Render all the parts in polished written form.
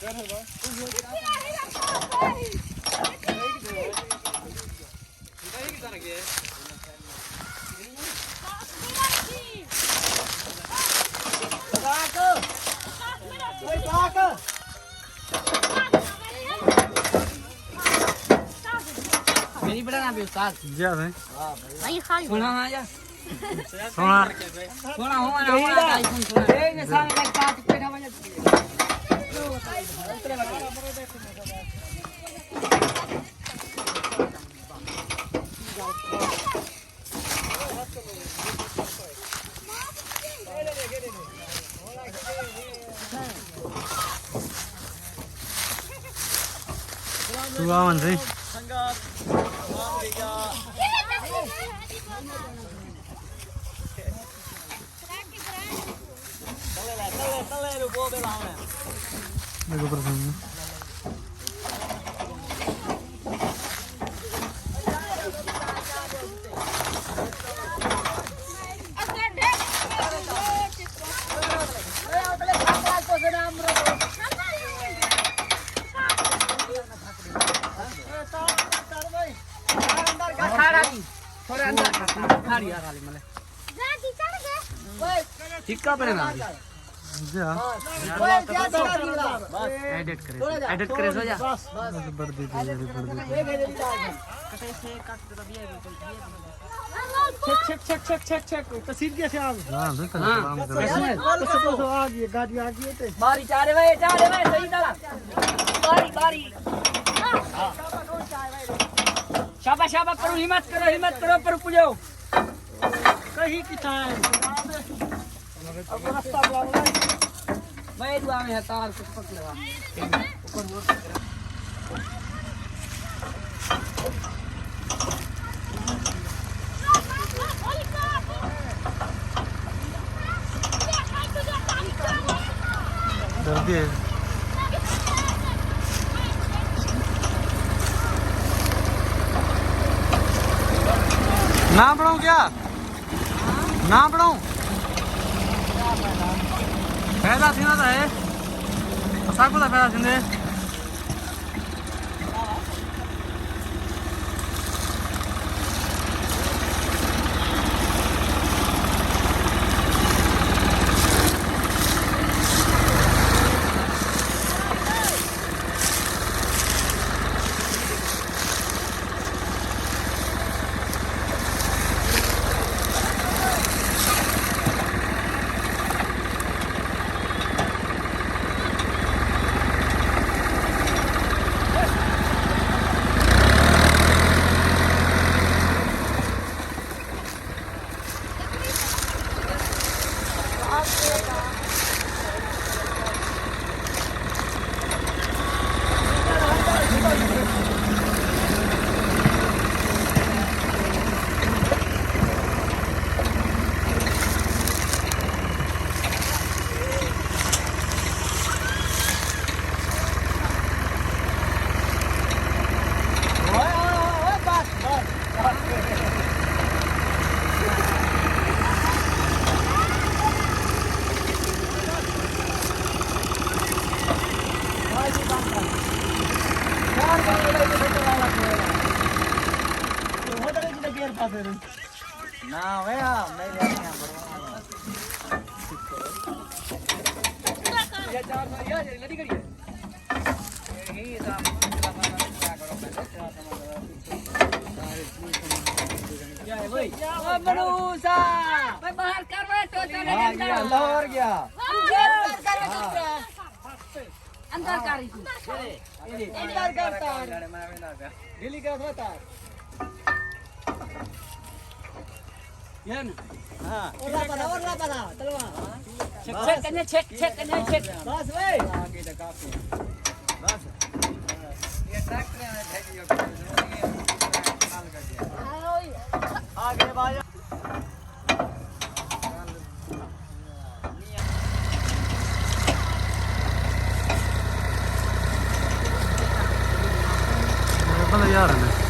मेरी बड़ा नाम है उस्ताद जी हां भाई खाई सुना हां या सोना सोना हो ना आईफोन सोना ए ने सामने का काट पेड़ा बजा तू आ मन से देखो प्रसन्न थोड़े अंदर खाड़ी यार खाली मले टिक्का पे ना जी हां एडिट करे सो जा बस बढ़ दी check तस्वीर कैसे आ गई हां तो हां तो आ गई गाड़ी आ गई तो बारी चारे भाई सही डाला बारी शाबाश करो हिम्मत करो पर पूजो कहीं की था अब रास्ता बना मैं दुआ में है तार कुछ पक लगा ऊपर जल्दी है ना पढ़ाऊं क्या ना पढ़ाऊं फायदा थी ना है साको दा फायदा थींदे ना भैया मैं बाहर कर गया अंदर कर दिल्ली का था ये ना हां और ला पड़ा चलवा चेक बस भाई आगे तो काफी बस ये ट्रैक्टर में भेज दियो हाल कर दिया आगे बाजा बड़ा यार है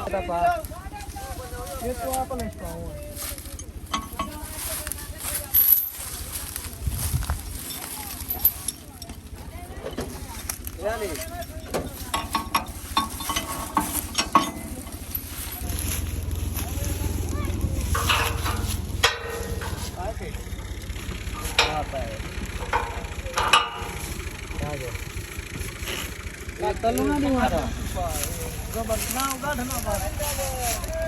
ये तो आप नहीं पाऊंगा यानी तलना नहीं मारा ना होगा धना बात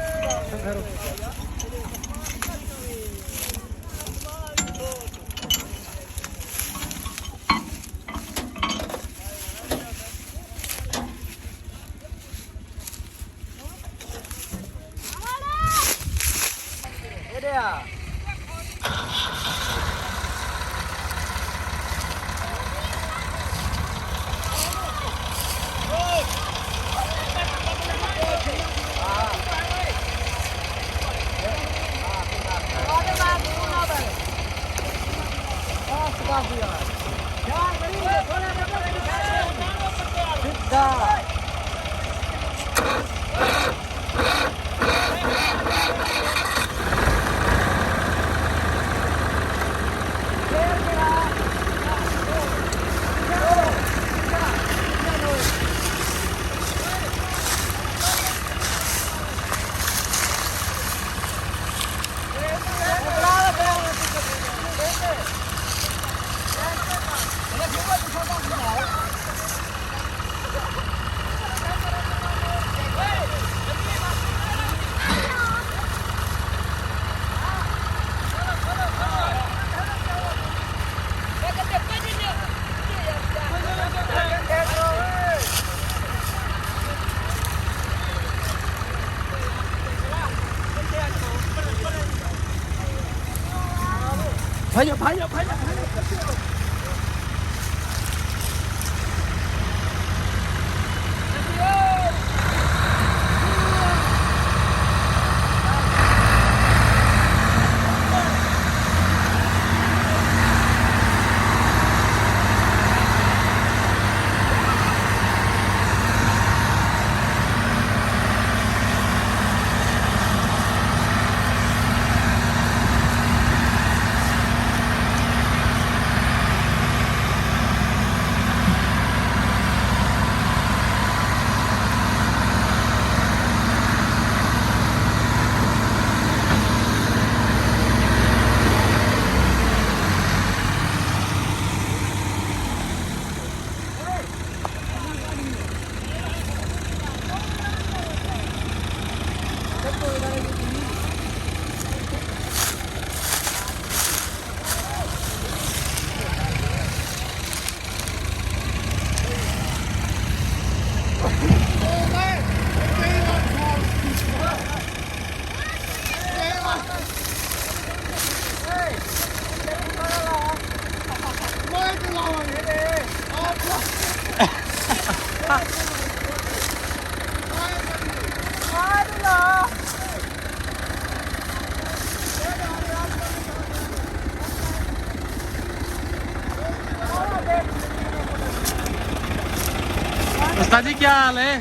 उस्ताद जी क्या हाल है?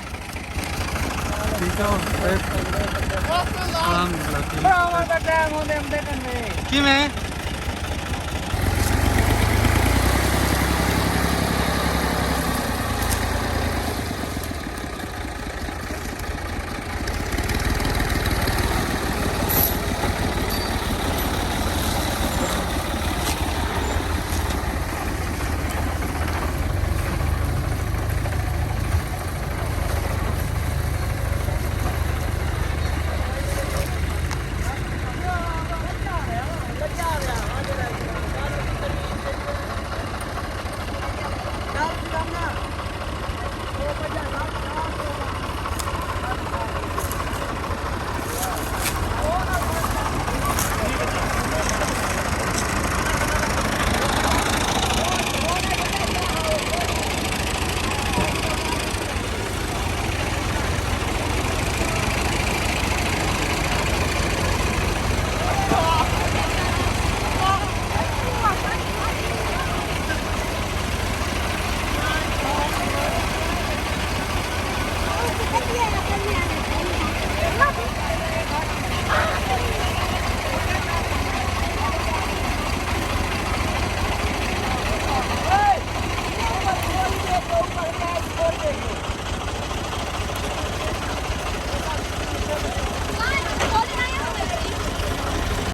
ठीक हो? टाइम होने हम देखने कि मैं